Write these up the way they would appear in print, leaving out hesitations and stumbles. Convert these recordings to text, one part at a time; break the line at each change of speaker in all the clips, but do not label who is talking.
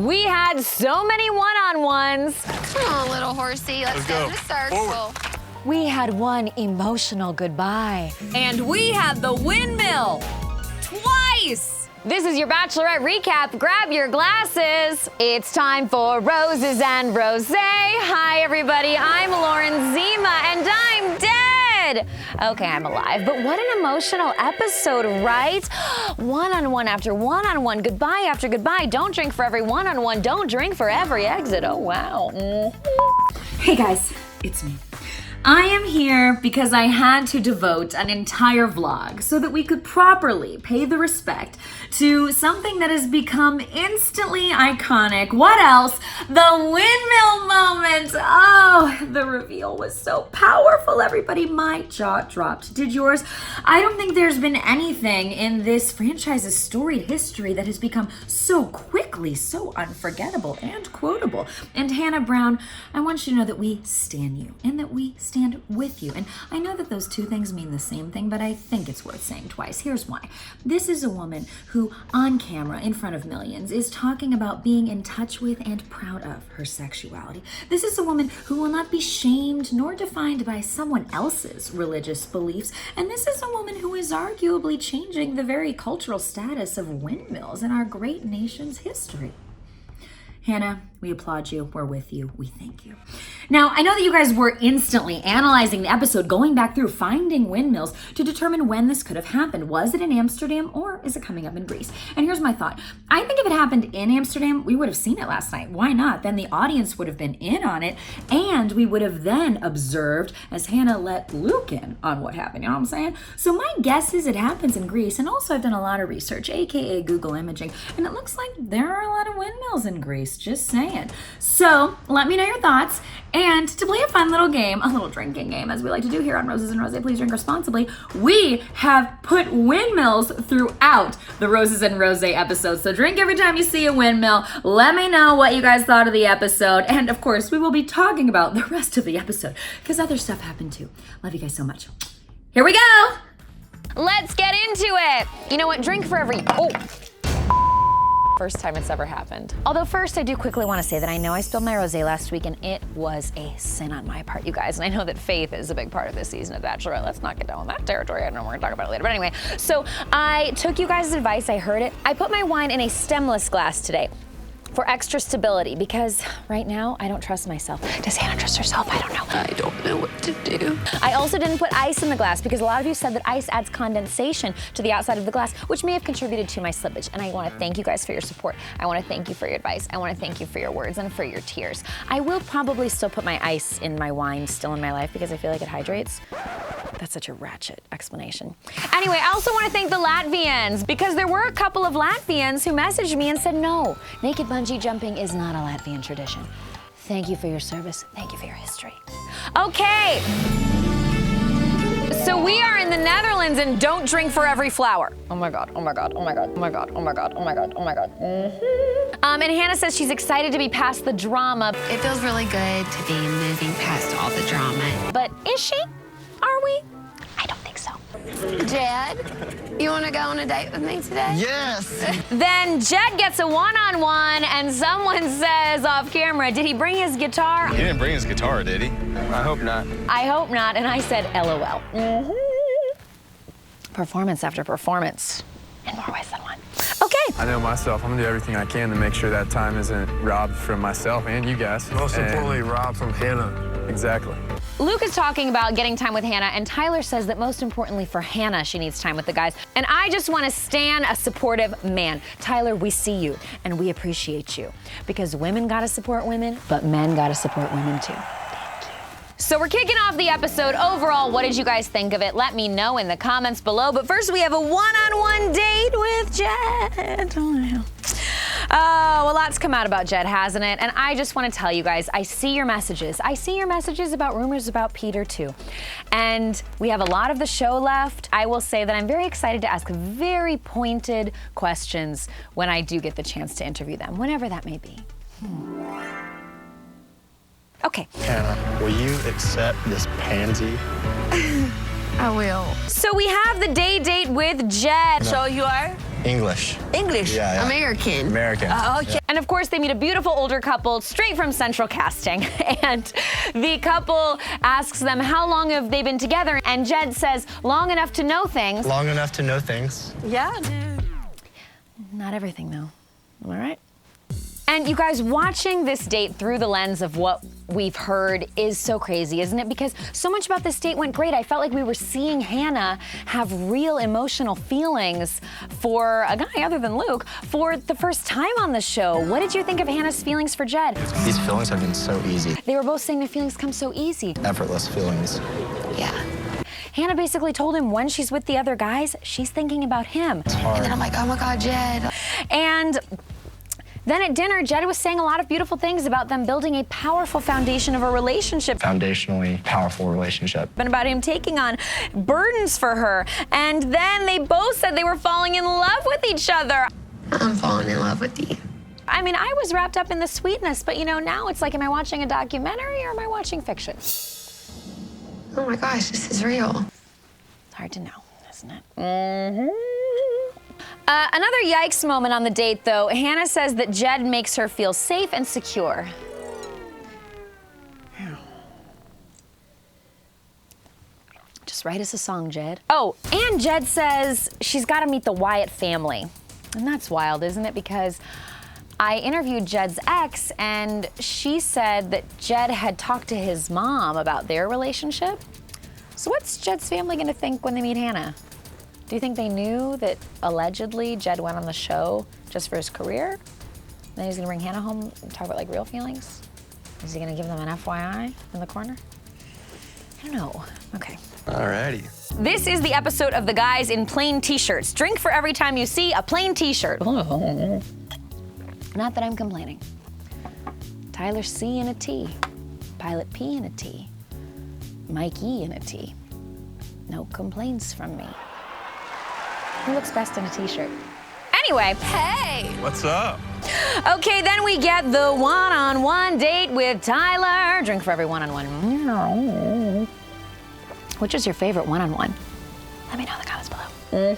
We had so many one-on-ones.
Come on, little horsey, let's go in a circle.
We had one emotional goodbye. And we had the windmill twice. This is your Bachelorette recap. Grab your glasses. It's time for Roses and Rosé. Hi, everybody. I'm Lauren Zima, and I'm dead. Okay, I'm alive, but what an emotional episode, right? One-on-one after one-on-one, goodbye after goodbye. Don't drink for every one-on-one. Don't drink for every exit. Oh, wow.
Hey, guys. It's me. I am here because I had to devote an entire vlog so that we could properly pay the respect to something that has become instantly iconic. What else? The windmill moment. Oh, the reveal was so powerful, everybody. My jaw dropped. Did yours? I don't think there's been anything in this franchise's storied history that has become so quickly so unforgettable and quotable. And Hannah Brown, I want you to know that we stan you and that we stand with you. And I know that those two things mean the same thing, but I think it's worth saying twice. Here's why. This is a woman who, on camera, in front of millions, is talking about being in touch with and proud of her sexuality. This is a woman who will not be shamed nor defined by someone else's religious beliefs. And this is a woman who is arguably changing the very cultural status of windmills in our great nation's history. Hannah, we applaud you. We're with you. We thank you. Now, I know that you guys were instantly analyzing the episode, going back through, finding windmills to determine when this could have happened. Was it in Amsterdam or is it coming up in Greece? And here's my thought. I think if it happened in Amsterdam, we would have seen it last night. Why not? Then the audience would have been in on it, and we would have then observed as Hannah let Luke in on what happened. You know what I'm saying? So my guess is it happens in Greece, and also I've done a lot of research, aka Google imaging, and it looks like there are a lot of windmills in Greece, just saying. So let me know your thoughts. And to play a fun little game, a little drinking game, as we like to do here on Roses and Rosé, please drink responsibly, we have put windmills throughout the Roses and Rosé episodes. So drink every time you see a windmill. Let me know what you guys thought of the episode. And of course, we will be talking about the rest of the episode because other stuff happened too. Love you guys so much. Here we go.
Let's get into it. You know what? Drink for every... First time it's ever happened. Although first, I do quickly want to say that I know I spilled my rosé last week and it was a sin on my part, you guys. And I know that faith is a big part of this season of Bachelorette. Let's not get down on that territory. I know we're gonna talk about it later. But anyway, so I took you guys' advice. I heard it. I put my wine in a stemless glass today for extra stability because right now I don't trust myself. Does Hannah trust herself? I don't know.
I don't know what to do.
I also didn't put ice in the glass because a lot of you said that ice adds condensation to the outside of the glass, which may have contributed to my slippage. And I want to thank you guys for your support. I want to thank you for your advice. I want to thank you for your words and for your tears. I will probably still put my ice in my wine still in my life because I feel like it hydrates. That's such a ratchet explanation. Anyway, I also want to thank the Latvians because there were a couple of Latvians who messaged me and said, no, naked bungee jumping is not a Latvian tradition. Thank you for your service. Thank you for your history. Okay. So we are in the Netherlands and don't drink for every flower. Oh my God, oh my God, oh my God, oh my God, oh my God, oh my God, oh my God. And Hannah says she's excited to be past the drama.
It feels really good to be moving past all the drama.
But is she? Are we? I don't think so.
Jed, you want to go on a date with me today?
Yes!
Then Jed gets a one-on-one and someone says off camera, did he bring his guitar?
He didn't bring his guitar, did he? I hope not.
I hope not, and I said LOL. Performance after performance, in more ways than one. Okay.
I know myself. I'm gonna do everything I can to make sure that time isn't robbed from myself and you guys.
Most importantly, robbed from Hannah.
Exactly.
Luke is talking about getting time with Hannah, and Tyler says that most importantly for Hannah, she needs time with the guys. And I just want to stand a supportive man. Tyler, we see you, and we appreciate you. Because women gotta support women, but men gotta support women too. Thank you. So we're kicking off the episode. Overall, what did you guys think of it? Let me know in the comments below. But first, we have a one-on-one date with Jed. Oh, a lot's come out about Jed, hasn't it? And I just want to tell you guys, I see your messages. I see your messages about rumors about Peter too. And we have a lot of the show left. I will say that I'm very excited to ask very pointed questions when I do get the chance to interview them, whenever that may be. Okay.
Hannah, will you accept this pansy?
I will.
So we have the day date with Jed.
So you are?
English.
English.
Yeah.
American.
American.
Okay.
And of course, they meet a beautiful older couple straight from Central Casting. And the couple asks them, how long have they been together? And Jed says, long enough to know things.
Long enough to know things.
Yeah. Not everything, though. Am I right? And you guys, watching this date through the lens of what we've heard is so crazy, isn't it? Because so much about this date went great. I felt like we were seeing Hannah have real emotional feelings for a guy other than Luke for the first time on the show. What did you think of Hannah's feelings for Jed?
These feelings have been so easy.
They were both saying their feelings come so easy.
Effortless feelings.
Yeah.
Hannah basically told him when she's with the other guys, she's thinking about him.
It's hard.
And then I'm like, oh my God, Jed.
And then at dinner, Jed was saying a lot of beautiful things about them building a powerful foundation of a relationship.
Foundationally powerful relationship.
And about him taking on burdens for her. And then they both said they were falling in love with each other.
I'm falling in love with you.
I mean, I was wrapped up in the sweetness, but you know, now it's like, am I watching a documentary or am I watching fiction?
Oh my gosh, this is real.
It's hard to know, isn't it? Mm-hmm. Another yikes moment on the date, though. Hannah says that Jed makes her feel safe and secure. Just write us a song, Jed. Oh, and Jed says she's got to meet the Wyatt family. And that's wild, isn't it? Because I interviewed Jed's ex, and she said that Jed had talked to his mom about their relationship. So what's Jed's family going to think when they meet Hannah? Do you think they knew that allegedly Jed went on the show just for his career? Then he's gonna bring Hannah home and talk about like real feelings? Is he gonna give them an FYI in the corner? I don't know. Okay.
Alrighty.
This is the episode of The Guys in Plain T-Shirts. Drink for every time you see a plain T-shirt. Not that I'm complaining. Tyler C in a T. Pilot P in a T. Mike E in a T. No complaints from me. Who looks best in a T-shirt? Anyway. Hey!
What's up?
Okay, then we get the one-on-one date with Tyler. Drink for every one-on-one. Which is your favorite one-on-one? Let me know in the comments below. And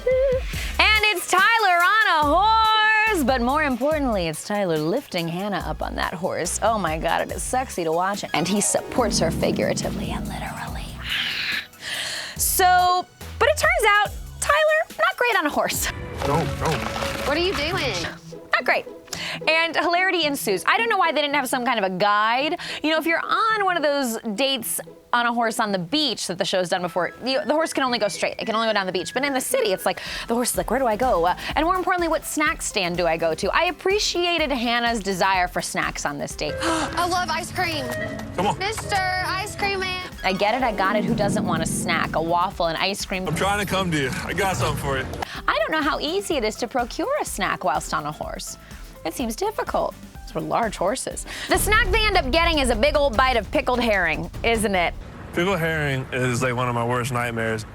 it's Tyler on a horse, but more importantly, it's Tyler lifting Hannah up on that horse. Oh my God, it is sexy to watch. And he supports her figuratively and literally. So, but it turns out, Tyler, not great on a horse.
No.
What are you doing?
Not great. And hilarity ensues. I don't know why they didn't have some kind of a guide. You know, if you're on one of those dates on a horse on the beach that the show's done before, the horse can only go straight. It can only go down the beach. But in the city, it's like, the horse is like, where do I go? And more importantly, what snack stand do I go to? I appreciated Hannah's desire for snacks on this date.
I love ice cream.
Come on.
Mr. Ice Cream Man.
I get it, I got it. Who doesn't want a snack, a waffle, and ice cream?
I'm trying to come to you. I got something for you.
I don't know how easy it is to procure a snack whilst on a horse. It seems difficult. It's for large horses. The snack they end up getting is a big old bite of pickled herring, isn't it?
Pickled herring is like one of my worst nightmares.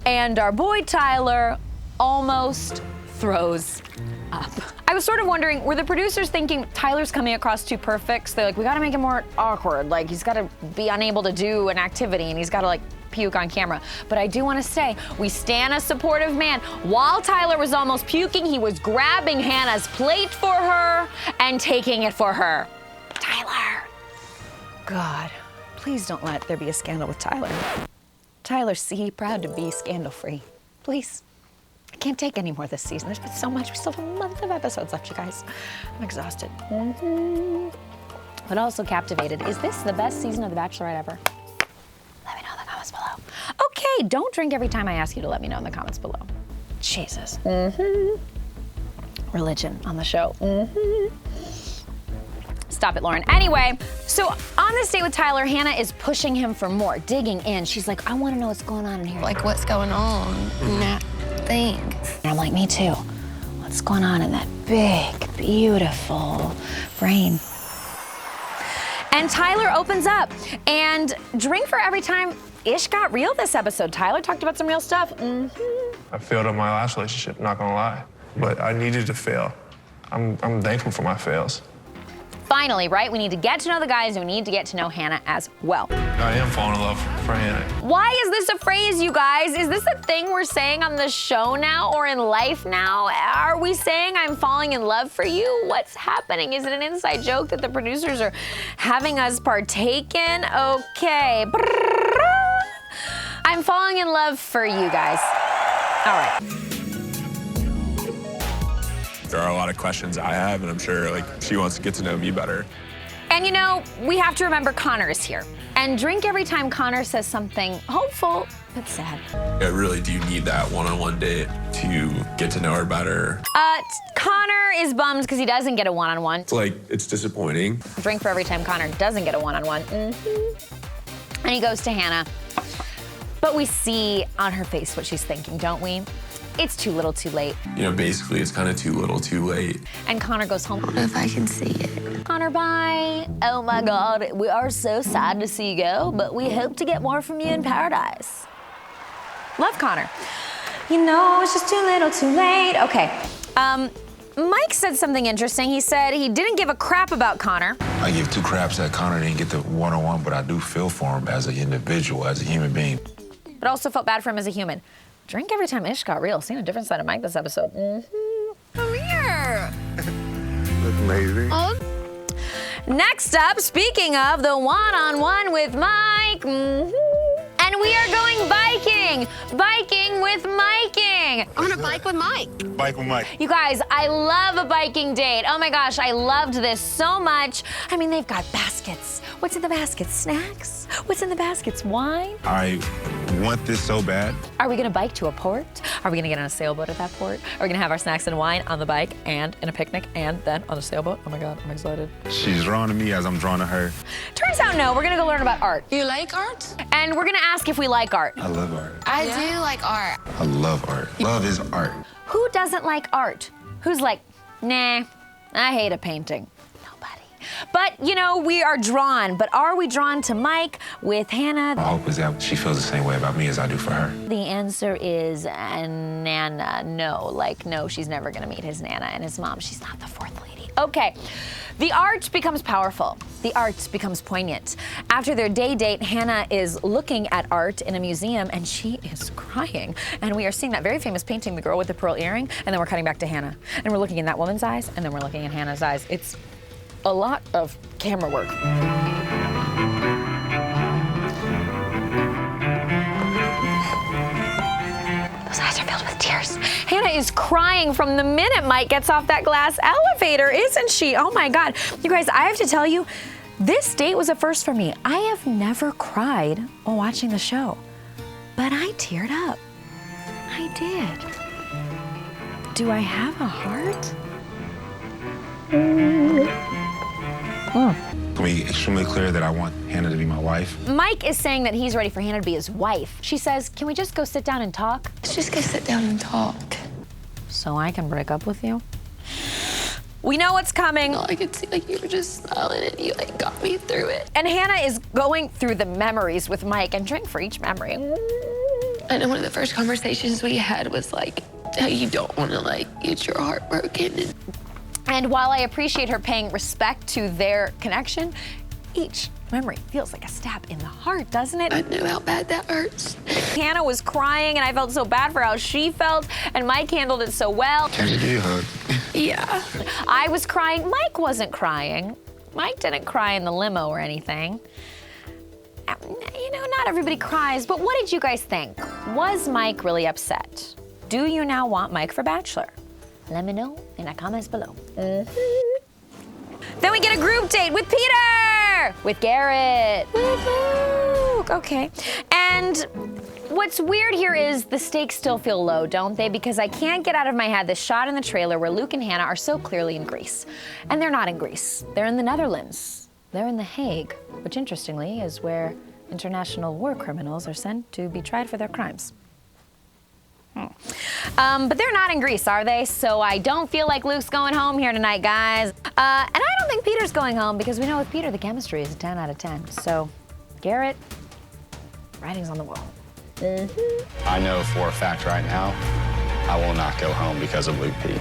And our boy Tyler almost throws up. I was sort of wondering, were the producers thinking Tyler's coming across too perfect? So they're like, we gotta make him more awkward. Like, he's gotta be unable to do an activity and he's gotta like puke on camera. But I do wanna say, we stan a supportive man. While Tyler was almost puking, he was grabbing Hannah's plate for her and taking it for her. Tyler. God, please don't let there be a scandal with Tyler. Tyler C, proud to be scandal-free. Please. I can't take any more this season. There's been so much. We still have a month of episodes left, you guys. I'm exhausted. But also captivated. Is this the best season of The Bachelorette ever? Let me know in the comments below. Okay, don't drink every time I ask you to let me know in the comments below. Jesus. Religion on the show. Stop it, Lauren. Anyway, so on this date with Tyler, Hannah is pushing him for more, digging in. She's like, I want to know what's going on in here.
Like, what's going on in that thing?
And I'm like, me too. What's going on in that big, beautiful brain? And Tyler opens up, and drink for every time. Ish got real this episode. Tyler talked about some real stuff.
I failed in my last relationship, not gonna lie. But I needed to fail. I'm thankful for my fails.
Finally, right? We need to get to know the guys, and we need to get to know Hannah as well.
I am falling in love for Hannah.
Why is this a phrase, you guys? Is this a thing we're saying on the show now or in life now? Are we saying I'm falling in love for you? What's happening? Is it an inside joke that the producers are having us partake in? Okay. I'm falling in love for you guys. All right.
There are a lot of questions I have, and I'm sure like she wants to get to know me better.
And you know, we have to remember Connor is here. And drink every time Connor says something hopeful but sad.
I really do need that one-on-one date to get to know her better.
Connor is bummed because he doesn't get a one-on-one.
It's disappointing.
Drink for every time Connor doesn't get a one-on-one. And he goes to Hannah. But we see on her face what she's thinking, don't we? It's too little too late.
You know, basically it's kind of too little too late.
And Connor goes home.
If I can see it.
Connor, bye. Oh my God, we are so sad to see you go, but we hope to get more from you in paradise. Love Connor. You know, it's just too little too late. Okay, Mike said something interesting. He said he didn't give a crap about Connor.
I give two craps that Connor didn't get the one-on-one, but I do feel for him as an individual, as a human being.
But also felt bad for him as a human. Drink every time Ish got real. Seen a different side of Mike this episode. Come here.
That's amazing.
Next up, speaking of the one-on-one with Mike, and we are going biking. Biking with Miking.
On a bike with Mike.
Bike with Mike.
You guys, I love a biking date. Oh my gosh, I loved this so much. I mean, they've got baskets. What's in the baskets? Snacks? What's in the baskets? Wine?
I want this so bad.
Are we gonna bike to a port? Are we gonna get on a sailboat at that port? Are we gonna have our snacks and wine on the bike and in a picnic and then on a sailboat? Oh my God, I'm excited.
She's drawn to me as I'm drawn to her.
Turns out no, we're gonna go learn about art.
You like art?
And we're gonna ask if we like art.
I love art.
I do like art.
I love art. Love is art.
Who doesn't like art? Who's like, nah, I hate a painting? Nobody. But, you know, we are drawn. But are we drawn to Mike with Hannah?
My hope is that she feels the same way about me as I do for her.
The answer is Nana. No, like, no, she's never gonna meet his Nana and his mom. She's not the fourth lady. Okay. The art becomes powerful. The art becomes poignant. After their day date, Hannah is looking at art in a museum and she is crying. And we are seeing that very famous painting, The Girl with the Pearl Earring, and then we're cutting back to Hannah. And we're looking in that woman's eyes, and then we're looking in Hannah's eyes. It's a lot of camera work. Those eyes are filled with tears. Hannah is crying from the minute Mike gets off that glass elevator, isn't she? Oh my God. You guys, I have to tell you, this date was a first for me. I have never cried while watching the show, but I teared up. I did. Do I have a heart?
Can we be extremely clear that I want Hannah to be my wife?
Mike is saying that he's ready for Hannah to be his wife. She says, can we just go sit down and talk?
Let's just go sit down and talk.
So I can break up with you? We know what's coming.
All I could see, like, you were just smiling and you, like, got me through it.
And Hannah is going through the memories with Mike and drink for each memory.
I know one of the first conversations we had was, like, how you don't want to, like, get your heart broken.
And while I appreciate her paying respect to their connection, each memory feels like a stab in the heart, doesn't it?
I know how bad that hurts.
Hannah was crying, and I felt so bad for how she felt, and Mike handled it so well.
Can you give you a hug?
Yeah.
I was crying. Mike wasn't crying. Mike didn't cry in the limo or anything. You know, not everybody cries, but what did you guys think? Was Mike really upset? Do you now want Mike for Bachelor? Let me know in the comments below. Then we get a group date with Peter, with Garrett, with Luke. Okay. And what's weird here is the stakes still feel low, don't they? Because I can't get out of my head this shot in the trailer where Luke and Hannah are so clearly in Greece. And they're not in Greece. They're in the Netherlands. They're in The Hague, which interestingly is where international war criminals are sent to be tried for their crimes. But they're not in Greece, are they? So I don't feel like Luke's going home here tonight, guys. And I don't think Peter's going home because we know with Peter the chemistry is a 10 out of 10. So Garrett, writing's on the wall.
I know for a fact right now, I will not go home because of Luke P.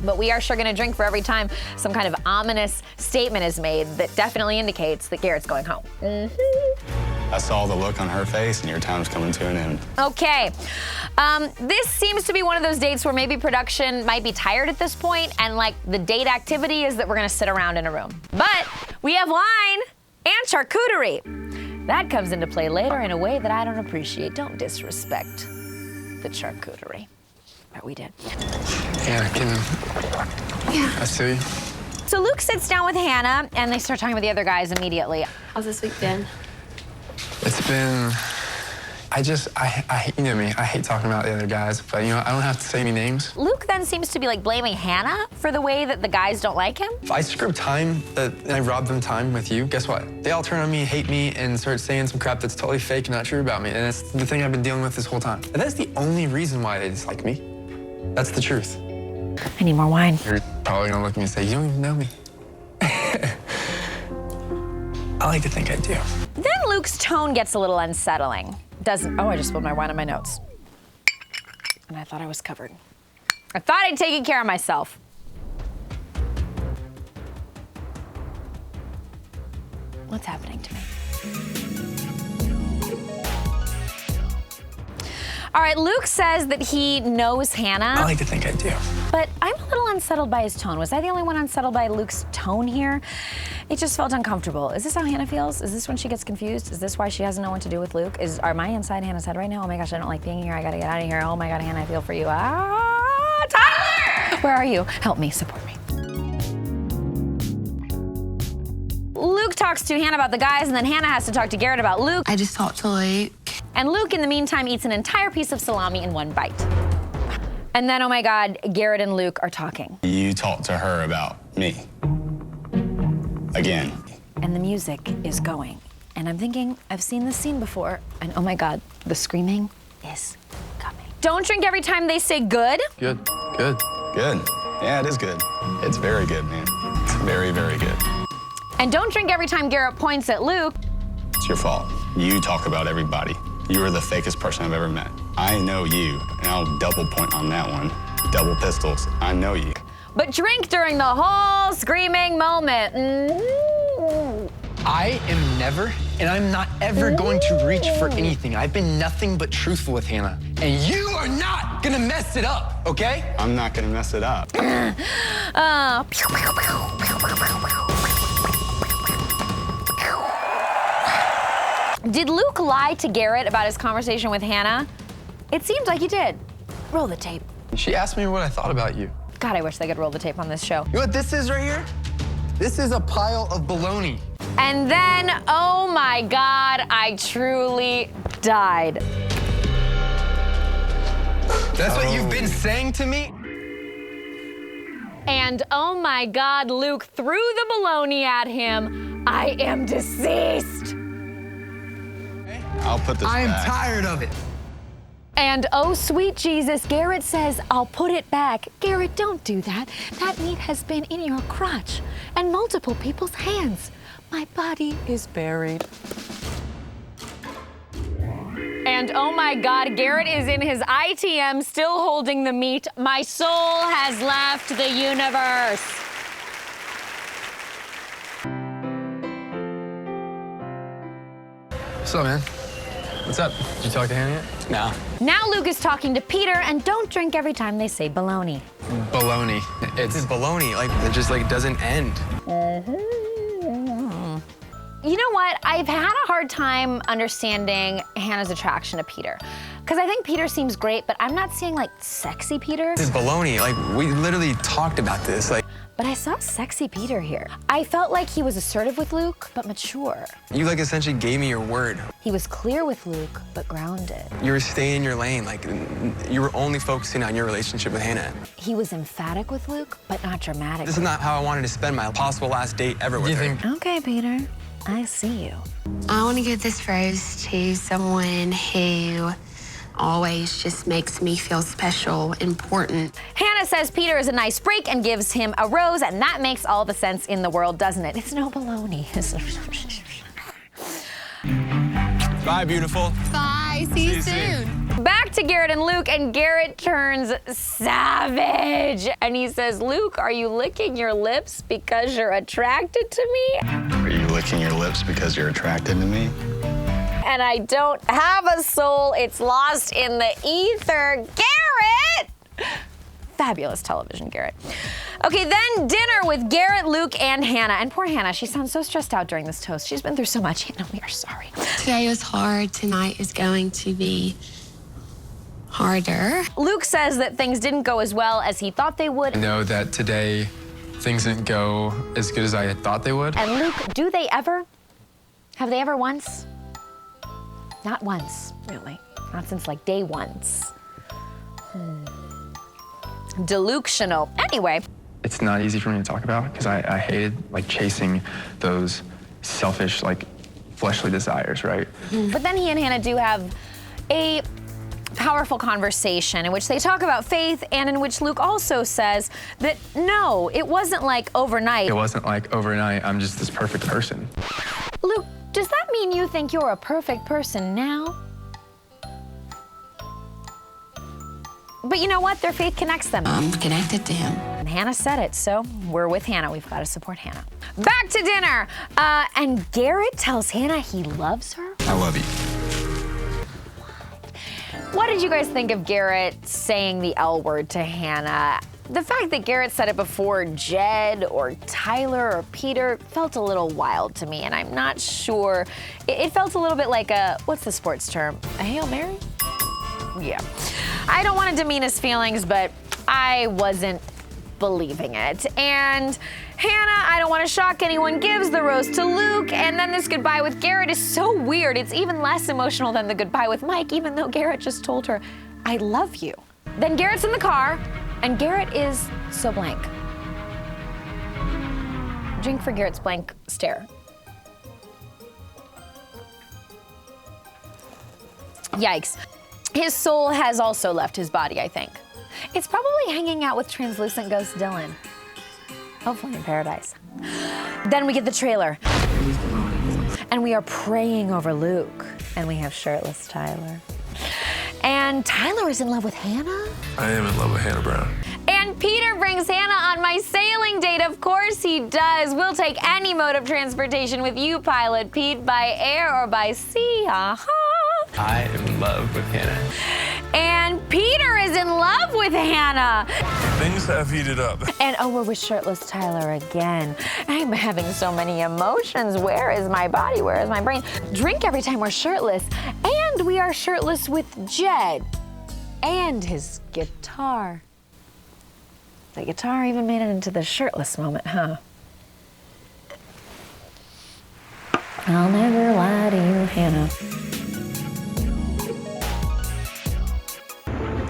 But we are sure gonna drink for every time some kind of ominous statement is made that definitely indicates that Garrett's going home.
I saw the look on her face, and your time's coming to an end.
Okay. This seems to be one of those dates where maybe production might be tired at this point, and like the date activity is that we're gonna sit around in a room. But we have wine and charcuterie. That comes into play later in a way that I don't appreciate. Don't disrespect the charcuterie. But we did.
Hannah, I see.
So Luke sits down with Hannah, and they start talking with the other guys immediately.
How's this week been?
It's been, you know me, I hate talking about the other guys, but you know, I don't have to say any names.
Luke then seems to be like blaming Hannah for the way that the guys don't like him.
If I screw up time, and I rob them time with you, guess what? They all turn on me, hate me, and start saying some crap that's totally fake and not true about me, and it's the thing I've been dealing with this whole time. And that's the only reason why they dislike me. That's the truth.
I need more wine.
You're probably gonna look at me and say, you don't even know me. I like to think I do.
Then Luke's tone gets a little unsettling. Oh, I just spilled my wine on my notes. And I thought I was covered. I thought I'd taken care of myself. What's happening to me? All right, Luke says that he knows Hannah.
I like to think I do.
But I'm a little unsettled by his tone. Was I the only one unsettled by Luke's tone here? It just felt uncomfortable. Is this how Hannah feels? Is this when she gets confused? Is this why she doesn't know what to do with Luke? Am I inside Hannah's head right now? Oh my gosh, I don't like being here. I gotta get out of here. Oh my God, Hannah, I feel for you. Ah, Tyler! Where are you? Help me, support me. Luke talks to Hannah about the guys, and then Hannah has to talk to Garrett about Luke.
I just talked to Luke.
And Luke, in the meantime, eats an entire piece of salami in one bite. And then, oh my God, Garrett and Luke are talking.
You talked to her about me. Again.
And the music is going. And I'm thinking, I've seen this scene before. And oh my God, the screaming is coming. Don't drink every time they say good.
Good, good.
Good. Yeah, it is good. It's very good, man. It's very, very good.
And don't drink every time Garrett points at Luke.
It's your fault. You talk about everybody. You are the fakest person I've ever met. I know you, and I'll double point on that one. Double pistols. I know you.
But drink during the whole screaming moment.
I am never, and I'm not ever going to reach for anything. I've been nothing but truthful with Hannah. And you are not gonna mess it up, okay?
I'm not gonna mess it up.
Did Luke lie to Garrett about his conversation with Hannah? It seems like he did. Roll the tape.
She asked me what I thought about you.
God, I wish they could roll the tape on this show.
You know what this is right here? This is a pile of baloney.
And then, oh my God, I truly died.
That's what you've been saying to me?
And oh my God, Luke threw the baloney at him. I am deceased.
I'll put this
I am
back.
tired of it.
And oh, sweet Jesus, Garrett says, I'll put it back. Garrett, don't do that. That meat has been in your crotch and multiple people's hands. My body is buried. And oh my God, Garrett is in his ITM still holding the meat. My soul has left the universe.
So, man, what's up? Did you talk to Hannah yet? No.
Now Luke is talking to Peter, and don't drink every time they say baloney.
Baloney. It's baloney. Like, it just like doesn't end.
You know what? I've had a hard time understanding Hannah's attraction to Peter. Because I think Peter seems great, but I'm not seeing like sexy Peter.
This is baloney. Like, we literally talked about this. Like,
But I saw sexy Peter here. I felt like he was assertive with Luke, but mature.
you like essentially gave me your word.
He was clear with Luke, but grounded.
You were staying in your lane. Like, you were only focusing on your relationship with Hannah.
He was emphatic with Luke, but not dramatic.
This is not how I wanted to spend my possible last date ever with her.
Okay, Peter. I see you.
I want to give this rose to someone who always just makes me feel special, important.
Hannah says Peter is a nice break and gives him a rose, and that makes all the sense in the world, doesn't it? It's no baloney.
Bye, beautiful.
Bye. See you soon.
Back to Garrett and Luke, and Garrett turns savage. And he says, Luke, are you licking your lips because you're attracted to me?
Are you licking your lips because you're attracted to me?
And I don't have a soul. It's lost in the ether. Garrett! Fabulous television, Garrett. Okay, then dinner with Garrett, Luke, and Hannah. And poor Hannah, she sounds so stressed out during this toast. She's been through so much. Hannah, we are sorry.
Today was hard. Tonight is going to be harder.
Luke says that things didn't go as well as he thought they would.
I know that today things didn't go as good as I had thought they would.
And Luke, do they ever? Have they ever once? Not once, really. Not since like day once. Delusional. Anyway.
It's not easy for me to talk about because I hated like chasing those selfish, like fleshly desires, right?
But then he and Hannah do have a powerful conversation in which they talk about faith and in which Luke also says that no, it wasn't like overnight.
It wasn't like overnight, I'm just this perfect person.
Luke, does that mean you think you're a perfect person now? But you know what? Their faith connects them.
I'm connected to him.
And Hannah said it, so we're with Hannah. We've got to support Hannah. Back to dinner. And Garrett tells Hannah he loves her.
I love you.
What did you guys think of Garrett saying the L word to Hannah? The fact that Garrett said it before Jed or Tyler or Peter felt a little wild to me, and I'm not sure. It felt a little bit like a, what's the sports term? A Hail Mary? Yeah. I don't want to demean his feelings, but I wasn't believing it. And Hannah, I don't want to shock anyone, gives the rose to Luke, and then this goodbye with Garrett is so weird. It's even less emotional than the goodbye with Mike, even though Garrett just told her, I love you. Then Garrett's in the car, and Garrett is so blank. Drink for Garrett's blank stare. Yikes. His soul has also left his body, I think. It's probably hanging out with translucent ghost Dylan. Hopefully in paradise. Then we get the trailer. And we are praying over Luke. And we have shirtless Tyler. And Tyler is in love with Hannah.
I am in love with Hannah Brown.
And Peter brings Hannah on my sailing date. Of course he does. We'll take any mode of transportation with you, Pilot Pete, by air or by sea.
I am in love with Hannah.
And Peter is in love with Hannah.
Things have heated up.
And oh, we're with shirtless Tyler again. I'm having so many emotions. Where is my body? Where is my brain? Drink every time we're shirtless. And we are shirtless with Jed and his guitar. The guitar even made it into the shirtless moment, huh? I'll never lie to you, Hannah.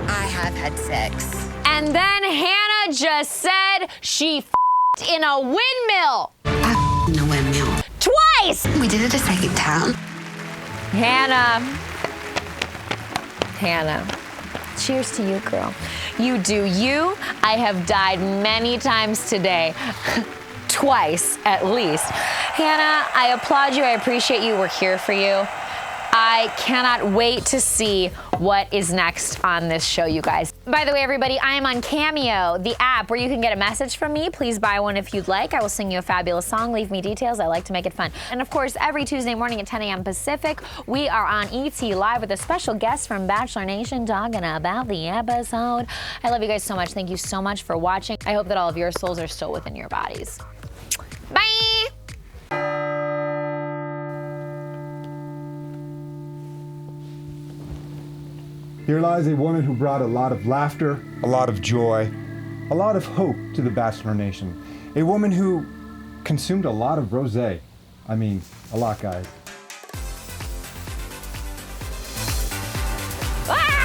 I have had sex.
And then Hannah just said she f***ed in a windmill.
I f***ed in a windmill.
Twice!
We did it a second time.
Hannah. Cheers to you, girl. You do you. I have died many times today. Twice, at least. Hannah, I applaud you. I appreciate you. We're here for you. I cannot wait to see what is next on this show, you guys. By the way, everybody, I am on Cameo, the app where you can get a message from me. Please buy one if you'd like. I will sing you a fabulous song. Leave me details. I like to make it fun. And of course, every Tuesday morning at 10 a.m. Pacific, we are on ET Live with a special guest from Bachelor Nation talking about the episode. I love you guys so much. Thank you so much for watching. I hope that all of your souls are still within your bodies. Bye!
Here lies a woman who brought a lot of laughter, a lot of joy, a lot of hope to the Bachelor Nation. A woman who consumed a lot of rosé. I mean, a lot, guys.
Ah!